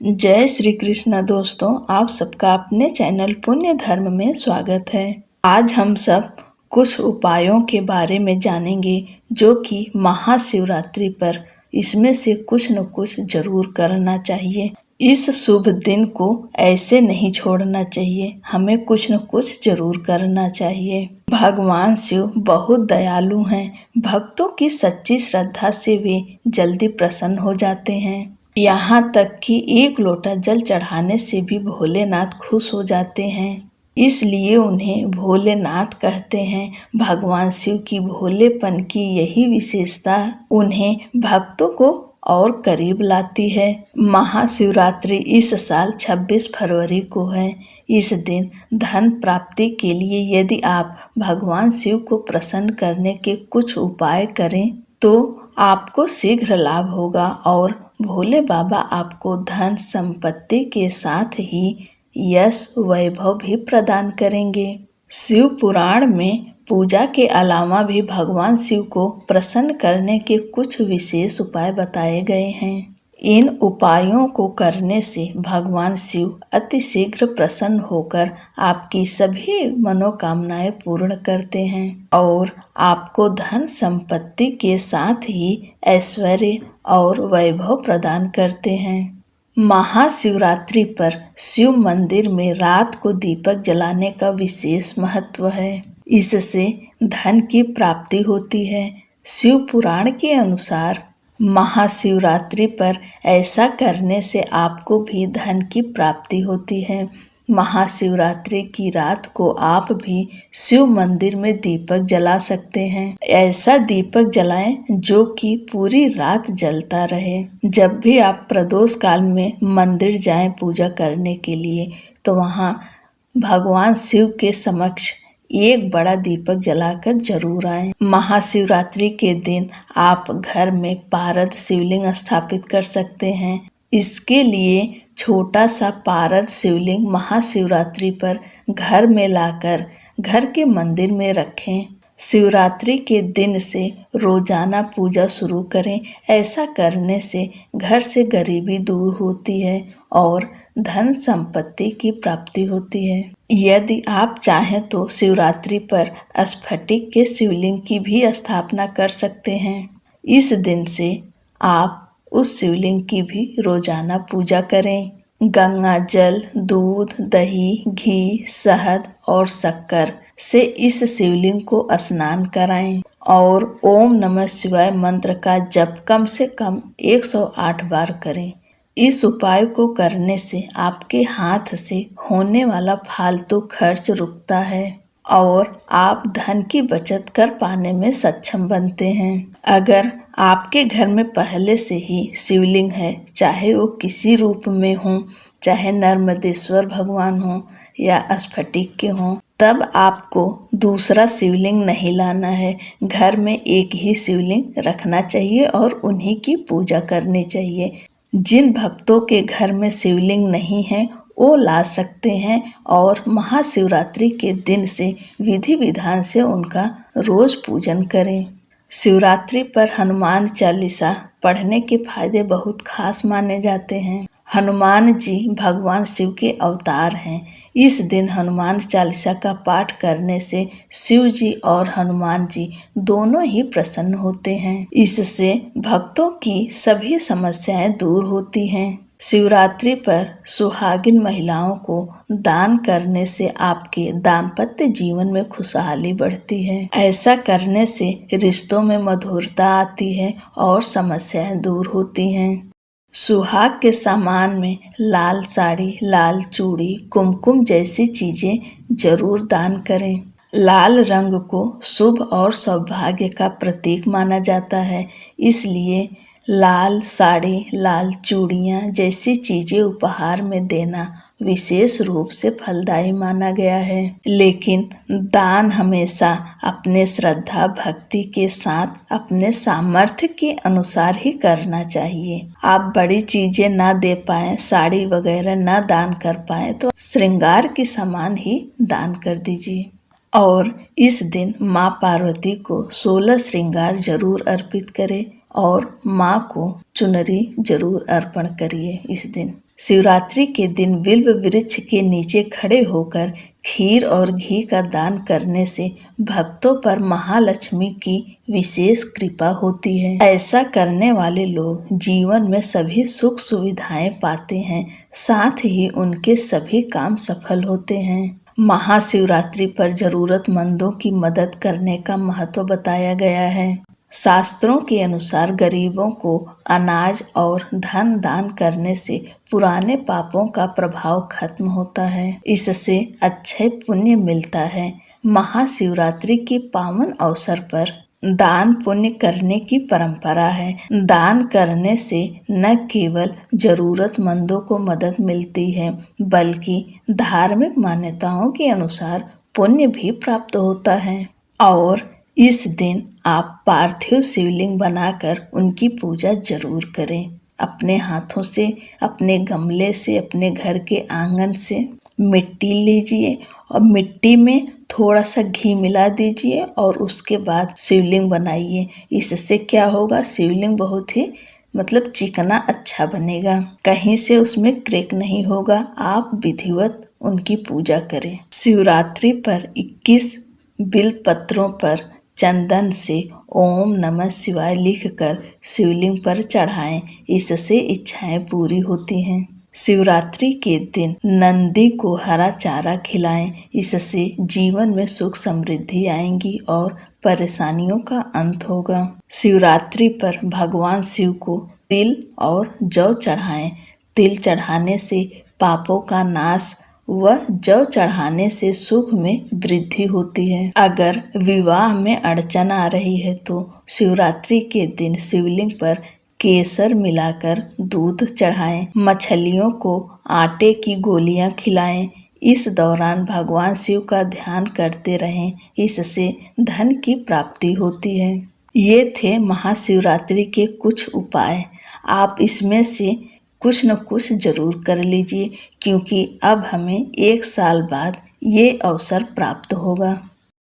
जय श्री कृष्ण दोस्तों, आप सबका अपने चैनल पुण्य धर्म में स्वागत है। आज हम सब कुछ उपायों के बारे में जानेंगे जो कि महाशिवरात्रि पर इसमें से कुछ न कुछ जरूर करना चाहिए। इस शुभ दिन को ऐसे नहीं छोड़ना चाहिए, हमें कुछ न कुछ जरूर करना चाहिए। भगवान शिव बहुत दयालु हैं, भक्तों की सच्ची श्रद्धा से वे जल्दी प्रसन्न हो जाते हैं। यहाँ तक कि एक लोटा जल चढ़ाने से भी भोलेनाथ खुश हो जाते हैं, इसलिए उन्हें भोलेनाथ कहते हैं। भगवान शिव की भोलेपन की यही विशेषता उन्हें भक्तों को और करीब लाती है। महाशिवरात्रि इस साल 26 फरवरी को है। इस दिन धन प्राप्ति के लिए यदि आप भगवान शिव को प्रसन्न करने के कुछ उपाय करें तो आपको शीघ्र लाभ होगा और भोले बाबा आपको धन संपत्ति के साथ ही यश वैभव भी प्रदान करेंगे। शिव पुराण में पूजा के अलावा भी भगवान शिव को प्रसन्न करने के कुछ विशेष उपाय बताए गए हैं। इन उपायों को करने से भगवान शिव अति शीघ्र प्रसन्न होकर आपकी सभी मनोकामनाएं पूर्ण करते हैं और आपको धन संपत्ति के साथ ही ऐश्वर्य और वैभव प्रदान करते हैं। महाशिवरात्रि पर शिव मंदिर में रात को दीपक जलाने का विशेष महत्व है। इससे धन की प्राप्ति होती है। शिव पुराण के अनुसार महाशिवरात्रि पर ऐसा करने से आपको भी धन की प्राप्ति होती है। महाशिवरात्रि की रात को आप भी शिव मंदिर में दीपक जला सकते हैं। ऐसा दीपक जलाएं जो कि पूरी रात जलता रहे। जब भी आप प्रदोष काल में मंदिर जाएं पूजा करने के लिए तो वहां भगवान शिव के समक्ष एक बड़ा दीपक जलाकर जरूर आएं। महाशिवरात्रि के दिन आप घर में पारद शिवलिंग स्थापित कर सकते हैं। इसके लिए छोटा सा पारद शिवलिंग महाशिवरात्रि पर घर में लाकर घर के मंदिर में रखें। शिवरात्रि के दिन से रोजाना पूजा शुरू करें। ऐसा करने से घर से गरीबी दूर होती है और धन संपत्ति की प्राप्ति होती है। यदि आप चाहें तो शिवरात्रि पर स्फटिक के शिवलिंग की भी स्थापना कर सकते हैं। इस दिन से आप उस शिवलिंग की भी रोजाना पूजा करें। गंगा जल, दूध, दही, घी, शहद और शक्कर से इस शिवलिंग को स्नान कराएं और ओम नमः शिवाय मंत्र का जप कम से कम 108 बार करें। इस उपाय को करने से आपके हाथ से होने वाला फालतू खर्च रुकता है और आप धन की बचत कर पाने में सक्षम बनते हैं। अगर आपके घर में पहले से ही शिवलिंग है, चाहे वो किसी रूप में हो, चाहे नर्मदेश्वर भगवान हो या स्फटिक के हो, तब आपको दूसरा शिवलिंग नहीं लाना है। घर में एक ही शिवलिंग रखना चाहिए और उन्हीं की पूजा करनी चाहिए। जिन भक्तों के घर में शिवलिंग नहीं है वो ला सकते हैं और महाशिवरात्रि के दिन से विधि विधान से उनका रोज पूजन करें। शिवरात्रि पर हनुमान चालीसा पढ़ने के फायदे बहुत खास माने जाते हैं। हनुमान जी भगवान शिव के अवतार हैं। इस दिन हनुमान चालीसा का पाठ करने से शिव जी और हनुमान जी दोनों ही प्रसन्न होते हैं। इससे भक्तों की सभी समस्याएं दूर होती हैं। शिवरात्रि पर सुहागिन महिलाओं को दान करने से आपके दाम्पत्य जीवन में खुशहाली बढ़ती है। ऐसा करने से रिश्तों में मधुरता आती है और समस्याएं दूर होती हैं। सुहाग के सामान में लाल साड़ी, लाल चूड़ी, कुमकुम जैसी चीजें जरूर दान करें। लाल रंग को शुभ और सौभाग्य का प्रतीक माना जाता है, इसलिए लाल साड़ी, लाल चूड़ियाँ जैसी चीजें उपहार में देना विशेष रूप से फलदायी माना गया है। लेकिन दान हमेशा अपने श्रद्धा भक्ति के साथ अपने सामर्थ्य के अनुसार ही करना चाहिए। आप बड़ी चीजें ना दे पाए, साड़ी वगैरह ना दान कर पाए तो श्रृंगार की सामान ही दान कर दीजिए। और इस दिन माँ पार्वती को 16 श्रृंगार जरूर अर्पित करें और माँ को चुनरी जरूर अर्पण करिए। इस दिन शिवरात्रि के दिन बिल्व वृक्ष के नीचे खड़े होकर खीर और घी का दान करने से भक्तों पर महालक्ष्मी की विशेष कृपा होती है। ऐसा करने वाले लोग जीवन में सभी सुख सुविधाएं पाते हैं, साथ ही उनके सभी काम सफल होते हैं। महाशिवरात्रि पर जरूरतमंदों की मदद करने का महत्व बताया गया है। शास्त्रों के अनुसार गरीबों को अनाज और धन दान करने से पुराने पापों का प्रभाव खत्म होता है। इससे अक्षय पुण्य मिलता है। महाशिवरात्रि के पावन अवसर पर दान पुण्य करने की परंपरा है। दान करने से न केवल जरूरतमंदों को मदद मिलती है, बल्कि धार्मिक मान्यताओं के अनुसार पुण्य भी प्राप्त होता है। और इस दिन आप पार्थिव शिवलिंग बनाकर उनकी पूजा जरूर करें। अपने हाथों से, अपने गमले से, अपने घर के आंगन से मिट्टी लीजिए और मिट्टी में थोड़ा सा घी मिला दीजिए और उसके बाद शिवलिंग बनाइए। इससे क्या होगा, शिवलिंग बहुत ही चिकना अच्छा बनेगा, कहीं से उसमें क्रैक नहीं होगा। आप विधिवत उनकी पूजा करें। शिवरात्रि पर 21 बिल पत्रों पर चंदन से ओम नमः शिवाय लिखकर शिवलिंग पर चढ़ाएं। इससे इच्छाएं पूरी होती हैं। शिवरात्रि के दिन नंदी को हरा चारा खिलाएं। इससे जीवन में सुख समृद्धि आएंगी और परेशानियों का अंत होगा। शिवरात्रि पर भगवान शिव को तिल और जौ चढ़ाएं। तिल चढ़ाने से पापों का नाश व जौ चढ़ाने से सुख में वृद्धि होती है। अगर विवाह में अड़चन आ रही है तो शिवरात्रि के दिन शिवलिंग पर केसर मिलाकर दूध चढ़ाएं। मछलियों को आटे की गोलियां खिलाएं। इस दौरान भगवान शिव का ध्यान करते रहें। इससे धन की प्राप्ति होती है। ये थे महाशिवरात्रि के कुछ उपाय। आप इसमें से कुछ न कुछ जरूर कर लीजिए, क्योंकि अब हमें 1 साल बाद ये अवसर प्राप्त होगा।